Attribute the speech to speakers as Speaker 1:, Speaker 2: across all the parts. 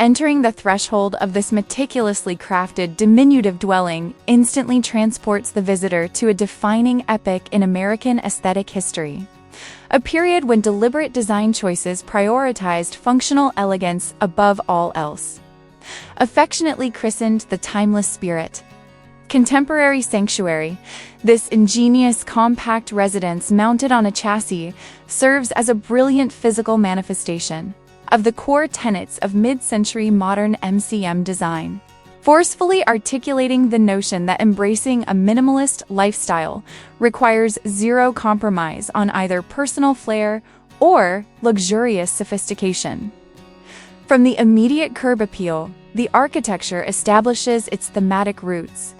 Speaker 1: Entering the threshold of this meticulously crafted, diminutive dwelling instantly transports the visitor to a defining epoch in American aesthetic history. A period when deliberate design choices prioritized functional elegance above all else. Affectionately christened the timeless spirit. Contemporary sanctuary, this ingenious compact residence mounted on a chassis serves as a brilliant physical manifestation of the core tenets of mid-century modern MCM design, forcefully articulating the notion that embracing a minimalist lifestyle requires zero compromise on either personal flair or luxurious sophistication. From the immediate curb appeal, the architecture establishes its thematic roots,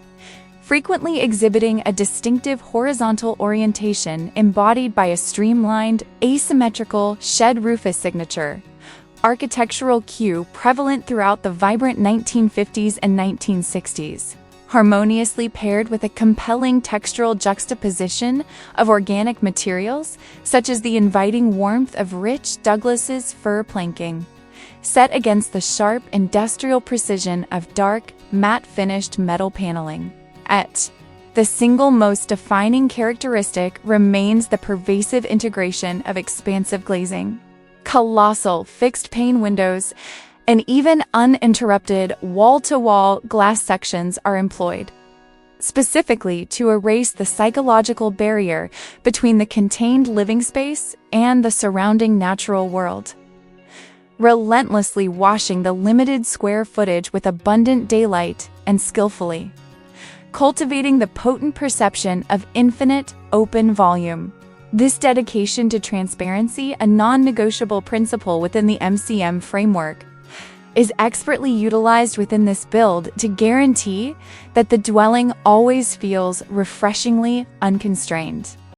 Speaker 1: frequently exhibiting a distinctive horizontal orientation embodied by a streamlined, asymmetrical shed roof signature, architectural cue prevalent throughout the vibrant 1950s and 1960s, harmoniously paired with a compelling textural juxtaposition of organic materials, such as the inviting warmth of rich Douglas's fir planking, set against the sharp industrial precision of dark, matte-finished metal paneling. The single most defining characteristic remains the pervasive integration of expansive glazing. Colossal fixed-pane windows and even uninterrupted wall-to-wall glass sections are employed, specifically to erase the psychological barrier between the contained living space and the surrounding natural world, relentlessly washing the limited square footage with abundant daylight and skillfully cultivating the potent perception of infinite, open volume. This dedication to transparency, a non-negotiable principle within the MCM framework, is expertly utilized within this build to guarantee that the dwelling always feels refreshingly unconstrained.